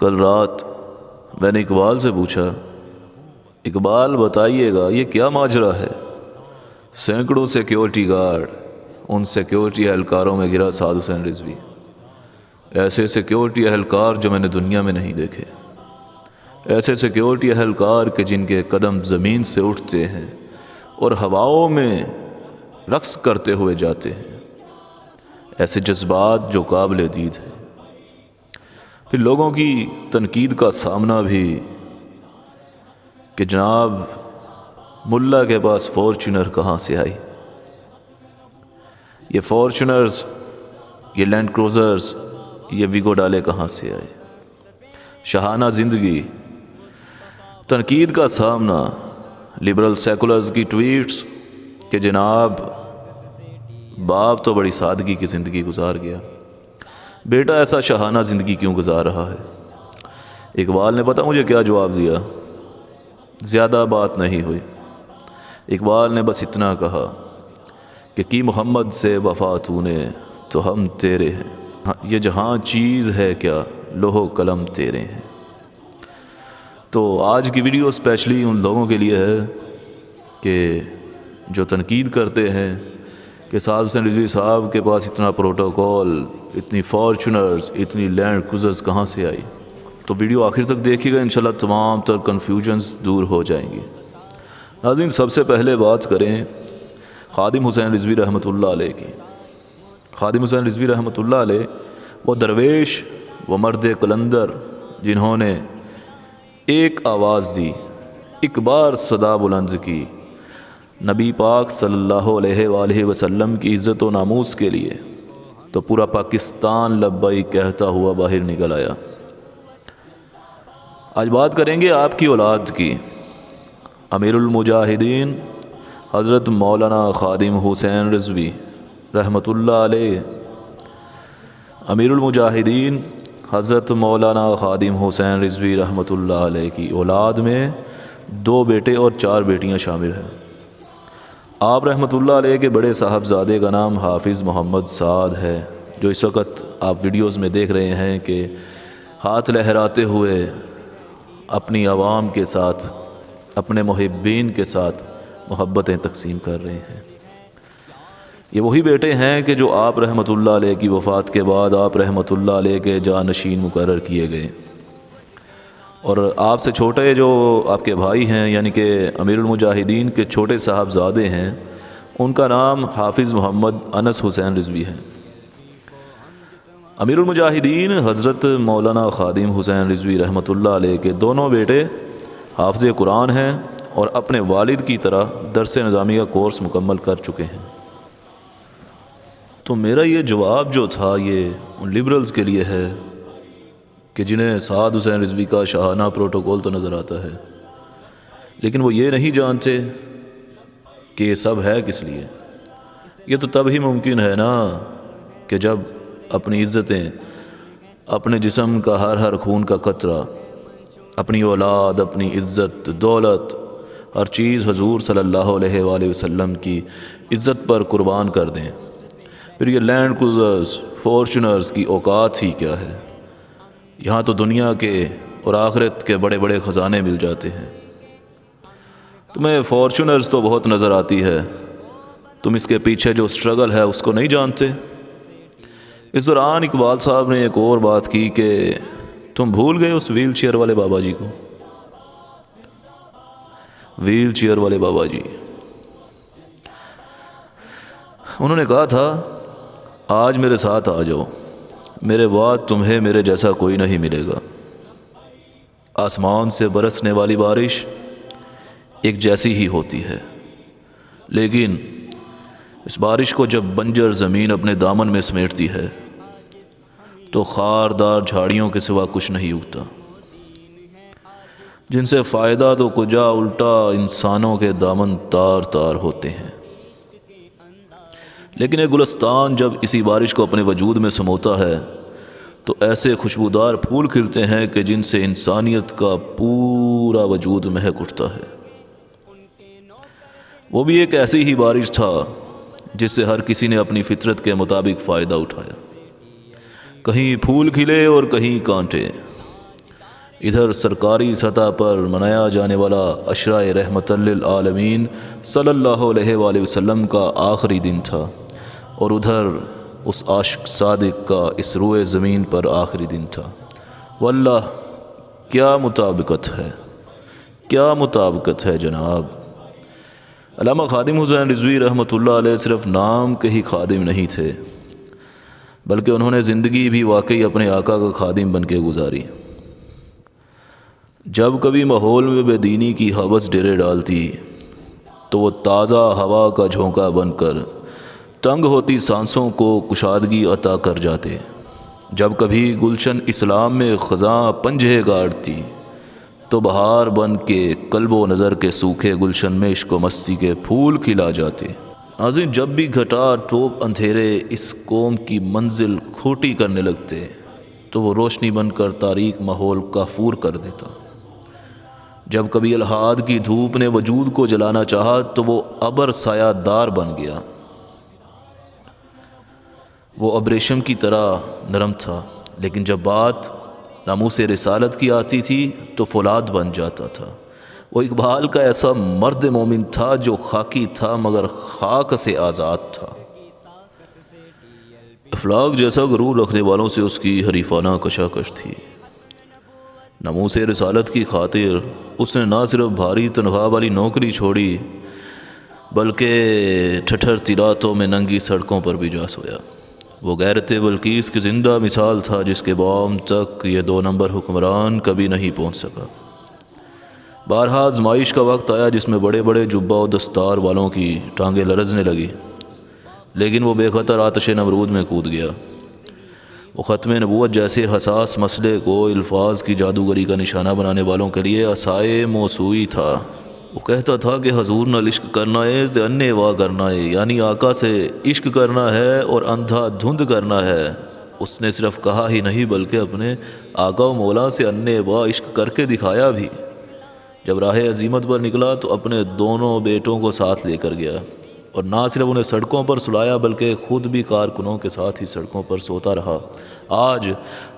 کل رات میں نے اقبال سے پوچھا، اقبال بتائیے گا یہ کیا ماجرا ہے؟ سینکڑوں سیکیورٹی گارڈ، ان سیکیورٹی اہلکاروں میں گرا سعد حسین رضوی۔ ایسے سیکیورٹی اہلکار جو میں نے دنیا میں نہیں دیکھے، ایسے سیکیورٹی اہلکار کہ جن کے قدم زمین سے اٹھتے ہیں اور ہواؤں میں رقص کرتے ہوئے جاتے ہیں، ایسے جذبات جو قابل دید ہیں۔ پھر لوگوں کی تنقید کا سامنا بھی کہ جناب ملا کے پاس فارچونر کہاں سے آئی، یہ فارچونرز، یہ لینڈ کروزرز، یہ ویگو ڈالے کہاں سے آئے؟ شاہانہ زندگی، تنقید کا سامنا، لبرل سیکولرز کی ٹویٹس کہ جناب باپ تو بڑی سادگی کی زندگی گزار گیا، بیٹا ایسا شاہانہ زندگی کیوں گزار رہا ہے؟ اقبال نے پتہ مجھے کیا جواب دیا؟ زیادہ بات نہیں ہوئی۔ اقبال نے بس اتنا کہا کہ کی محمد سے وفا تو نے تو ہم تیرے ہیں، یہ جہاں چیز ہے کیا لوح و قلم تیرے ہیں۔ تو آج کی ویڈیو اسپیشلی ان لوگوں کے لیے ہے کہ جو تنقید کرتے ہیں کہ سعد حسین رضوی صاحب کے پاس اتنا پروٹوکول، اتنی فارچونرز، اتنی لینڈ کروزرز کہاں سے آئی۔ تو ویڈیو آخر تک دیکھیے گا، انشاءاللہ تمام تر کنفیوژنز دور ہو جائیں گی۔ ناظرین، سب سے پہلے بات کریں خادم حسین رضوی رحمۃ اللہ علیہ کی۔ خادم حسین رضوی رحمۃ اللہ علیہ وہ درویش، وہ مرد قلندر جنہوں نے ایک آواز دی، ایک بار صدا بلند کی، نبی پاک صلی اللہ علیہ وآلہ وسلم کی عزت و ناموس کے لیے، تو پورا پاکستان لبیک کہتا ہوا باہر نکل آیا۔ آج بات کریں گے آپ کی اولاد کی، امیر المجاہدین حضرت مولانا خادم حسین رضوی رحمۃ اللہ علیہ۔ امیر المجاہدین حضرت مولانا خادم حسین رضوی رحمۃ اللہ علیہ کی اولاد میں 2 بیٹے اور 4 بیٹیاں شامل ہیں۔ آپ رحمۃ اللہ علیہ کے بڑے صاحبزادے کا نام حافظ محمد سعد ہے، جو اس وقت آپ ویڈیوز میں دیکھ رہے ہیں کہ ہاتھ لہراتے ہوئے اپنی عوام کے ساتھ، اپنے محبین کے ساتھ محبتیں تقسیم کر رہے ہیں۔ یہ وہی بیٹے ہیں کہ جو آپ رحمۃ اللہ علیہ کی وفات کے بعد آپ رحمۃ اللہ علیہ کے جانشین مقرر کیے گئے، اور آپ سے چھوٹے جو آپ کے بھائی ہیں یعنی کہ امیر المجاہدین کے چھوٹے صاحبزادے ہیں، ان کا نام حافظ محمد انس حسین رضوی ہے۔ امیر المجاہدین حضرت مولانا خادم حسین رضوی رحمۃ اللہ علیہ کے دونوں بیٹے حافظ قرآن ہیں اور اپنے والد کی طرح درس نظامی کا کورس مکمل کر چکے ہیں۔ تو میرا یہ جواب جو تھا یہ ان لبرلز کے لیے ہے کہ جنہیں سعد حسین رضوی کا شاہانہ پروٹوکول تو نظر آتا ہے، لیکن وہ یہ نہیں جانتے کہ یہ سب ہے کس لیے۔ یہ تو تب ہی ممکن ہے نا کہ جب اپنی عزتیں، اپنے جسم کا ہر خون کا قطرہ، اپنی اولاد، اپنی عزت، دولت، ہر چیز حضور صلی اللہ علیہ وآلہ وسلم کی عزت پر قربان کر دیں۔ پھر یہ لینڈ کروزرز، فارچونرز کی اوقات ہی کیا ہے؟ یہاں تو دنیا کے اور آخرت کے بڑے بڑے خزانے مل جاتے ہیں۔ تمہیں فارچونرز تو بہت نظر آتی ہے، تم اس کے پیچھے جو سٹرگل ہے اس کو نہیں جانتے۔ اس دوران اقبال صاحب نے ایک اور بات کی کہ تم بھول گئے اس ویل چیئر والے بابا جی کو۔ ویل چیئر والے بابا جی، انہوں نے کہا تھا آج میرے ساتھ آ جاؤ، میرے بعد تمہیں میرے جیسا کوئی نہیں ملے گا۔ آسمان سے برسنے والی بارش ایک جیسی ہی ہوتی ہے، لیکن اس بارش کو جب بنجر زمین اپنے دامن میں سمیٹتی ہے تو خاردار جھاڑیوں کے سوا کچھ نہیں اگتا، جن سے فائدہ تو کجا الٹا انسانوں کے دامن تار تار ہوتے ہیں۔ لیکن ایک گلستان جب اسی بارش کو اپنے وجود میں سموتا ہے تو ایسے خوشبودار پھول کھلتے ہیں کہ جن سے انسانیت کا پورا وجود مہک اٹھتا ہے۔ وہ بھی ایک ایسی ہی بارش تھا جس سے ہر کسی نے اپنی فطرت کے مطابق فائدہ اٹھایا۔ کہیں پھول کھلے اور کہیں کانٹے، ادھر سرکاری سطح پر منایا جانے والا عشرہ رحمت للعالمین صلی اللہ علیہ وآلہ وسلم کا آخری دن تھا، اور ادھر اس عاشق صادق کا اس روئے زمین پر آخری دن تھا۔ واللہ کیا مطابقت ہے، کیا مطابقت ہے جناب۔ علامہ خادم حسین رضوی رحمۃ اللہ علیہ صرف نام کے ہی خادم نہیں تھے، بلکہ انہوں نے زندگی بھی واقعی اپنے آقا کا خادم بن کے گزاری۔ جب کبھی ماحول میں بے دینی کی ہوس ڈیرے ڈالتی تو وہ تازہ ہوا کا جھونکا بن کر تنگ ہوتی سانسوں کو کشادگی عطا کر جاتے۔ جب کبھی گلشن اسلام میں خزاں پنجے گاڑتی تو بہار بن کے قلب و نظر کے سوکھے گلشن میں عشق و مستی کے پھول کھلا جاتے۔ ناظرین، جب بھی گھٹا ٹوپ اندھیرے اس قوم کی منزل کھوٹی کرنے لگتے تو وہ روشنی بن کر تاریک ماحول کافور کر دیتا۔ جب کبھی الحاد کی دھوپ نے وجود کو جلانا چاہا تو وہ ابر سایہ دار بن گیا۔ وہ ابریشم کی طرح نرم تھا، لیکن جب بات ناموس رسالت کی آتی تھی تو فولاد بن جاتا تھا۔ وہ اقبال کا ایسا مرد مومن تھا جو خاکی تھا مگر خاک سے آزاد تھا۔ افلاک جیسا غرور رکھنے والوں سے اس کی حریفانہ کشاکش تھی۔ ناموس رسالت کی خاطر اس نے نہ صرف بھاری تنخواہ والی نوکری چھوڑی بلکہ ٹھٹھر تیراتوں میں ننگی سڑکوں پر بھی جا سویا۔ وہ غیرت بلقیس کی زندہ مثال تھا جس کے بام تک یہ 2 نمبر حکمران کبھی نہیں پہنچ سکا۔ بارہا آزمائش کا وقت آیا جس میں بڑے بڑے جبہ و دستار والوں کی ٹانگیں لرزنے لگی، لیکن وہ بے خطر آتش نمرود میں کود گیا۔ وہ ختم نبوت جیسے حساس مسئلے کو الفاظ کی جادوگری کا نشانہ بنانے والوں کے لیے عصائے موسوئی تھا۔ وہ کہتا تھا کہ حضور نال عشق کرنا ہے تے انے وا کرنا ہے، یعنی آقا سے عشق کرنا ہے اور اندھا دھند کرنا ہے۔ اس نے صرف کہا ہی نہیں بلکہ اپنے آقا و مولا سے انے وا عشق کر کے دکھایا بھی۔ جب راہ عزیمت پر نکلا تو اپنے دونوں بیٹوں کو ساتھ لے کر گیا، اور نہ صرف انہیں سڑکوں پر سلایا بلکہ خود بھی کارکنوں کے ساتھ ہی سڑکوں پر سوتا رہا۔ آج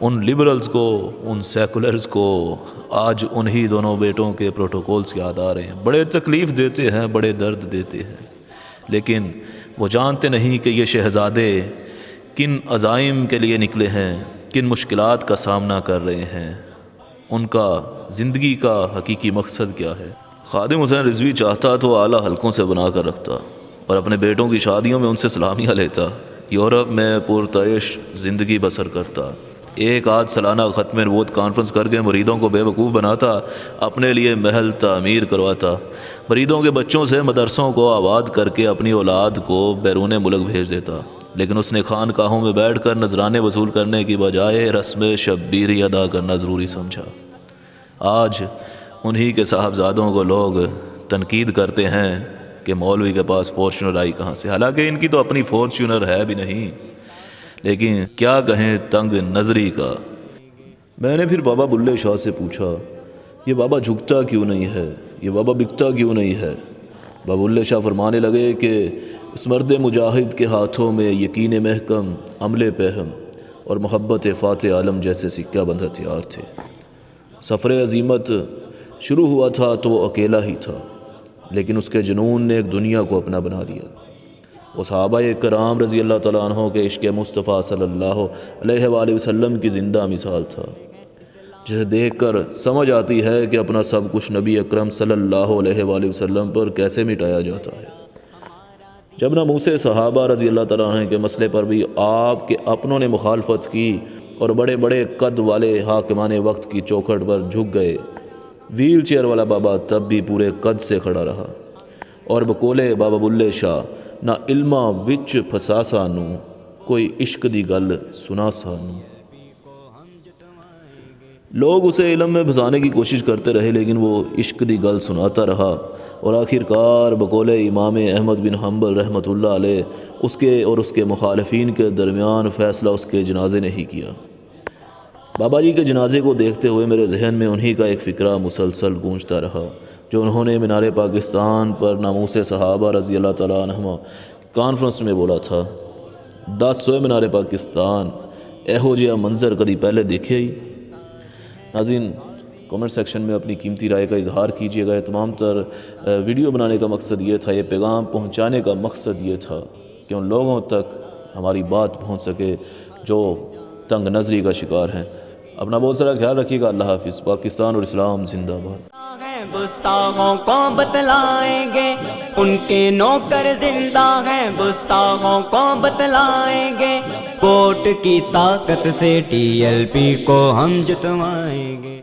ان لبرلز کو، ان سیکولرز کو، آج انہی دونوں بیٹوں کے پروٹوکولز یاد آ رہے ہیں۔ بڑے تکلیف دیتے ہیں، بڑے درد دیتے ہیں، لیکن وہ جانتے نہیں کہ یہ شہزادے کن عزائم کے لیے نکلے ہیں، کن مشکلات کا سامنا کر رہے ہیں، ان کا زندگی کا حقیقی مقصد کیا ہے۔ خادم حسین رضوی چاہتا تو اعلیٰ حلقوں سے بنا کر رکھتا اور اپنے بیٹوں کی شادیوں میں ان سے سلامیاں لیتا، یورپ میں پرتعیش زندگی بسر کرتا، ایک آدھ سالانہ ختم نبوت کانفرنس کر کے مریدوں کو بے وقوف بناتا، اپنے لیے محل تعمیر کرواتا، مریدوں کے بچوں سے مدرسوں کو آباد کر کے اپنی اولاد کو بیرون ملک بھیج دیتا۔ لیکن اس نے خانقاہوں میں بیٹھ کر نذرانے وصول کرنے کی بجائے رسم شبیری ادا کرنا ضروری سمجھا۔ آج انہی کے صاحبزادوں کو لوگ تنقید کرتے ہیں کہ مولوی کے پاس فارچونر آئی کہاں سے، حالانکہ ان کی تو اپنی فارچونر ہے بھی نہیں، لیکن کیا کہیں تنگ نظری کا۔ میں نے پھر بابا بلے شاہ سے پوچھا، یہ بابا جھکتا کیوں نہیں ہے، یہ بابا بکتا کیوں نہیں ہے؟ بابا بلے شاہ فرمانے لگے کہ اس مرد مجاہد کے ہاتھوں میں یقین محکم، عمل پہم اور محبت فاتح عالم جیسے سکہ بند ہتھیار تھے۔ سفر عزیمت شروع ہوا تھا تو وہ اکیلا ہی تھا، لیکن اس کے جنون نے ایک دنیا کو اپنا بنا لیا۔ وہ صحابہ کرام رضی اللہ تعالیٰ عنہ کے عشق مصطفیٰ صلی اللہ علیہ وآلہ وسلم کی زندہ مثال تھا، جسے دیکھ کر سمجھ آتی ہے کہ اپنا سب کچھ نبی اکرم صلی اللہ علیہ وآلہ وسلم پر کیسے مٹایا جاتا ہے۔ جب ناموس صحابہ رضی اللہ تعالیٰ عنہ کے مسئلے پر بھی آپ کے اپنوں نے مخالفت کی اور بڑے بڑے قد والے حاکمان وقت کی چوکھٹ پر جھک گئے، ویل چیئر والا بابا تب بھی پورے قد سے کھڑا رہا، اور بقولے بابا بلے شاہ، نہ علماں وچ پھسا سانو، کوئی عشق دی گل سنا سانو۔ لوگ اسے علم میں پھنسانے کی کوشش کرتے رہے، لیکن وہ عشق دی گل سناتا رہا، اور آخر کار بقول امام احمد بن حنبل رحمۃ اللہ علیہ اس کے اور اس کے مخالفین کے درمیان فیصلہ اس کے جنازے نے ہی کیا۔ بابا جی کے جنازے کو دیکھتے ہوئے میرے ذہن میں انہی کا ایک فکرہ مسلسل گونجتا رہا جو انہوں نے مینار پاکستان پر ناموس صحابہ رضی اللہ تعالیٰ عنہما کانفرنس میں بولا تھا۔ 10 سوئے مینار پاکستان، ایہو جہا منظر کدی پہلے دیکھے ہی؟ ناظرین، کامنٹ سیکشن میں اپنی قیمتی رائے کا اظہار کیجیے گا۔ تمام تر ویڈیو بنانے کا مقصد یہ تھا، یہ پیغام پہنچانے کا مقصد یہ تھا کہ ان لوگوں تک ہماری بات پہنچ سکے جو تنگ نظری کا شکار ہیں۔ اپنا بہت سارا خیال رکھیے گا۔ اللہ حافظ۔ پاکستان اور اسلام زندہ باد۔ گستاخوں کو بتلائیں گے ان کے نوکر زندہ ہیں، گستاخوں کو بتلائیں گے ووٹ کی طاقت سے ٹی ایل پی کو ہم جتوائیں گے۔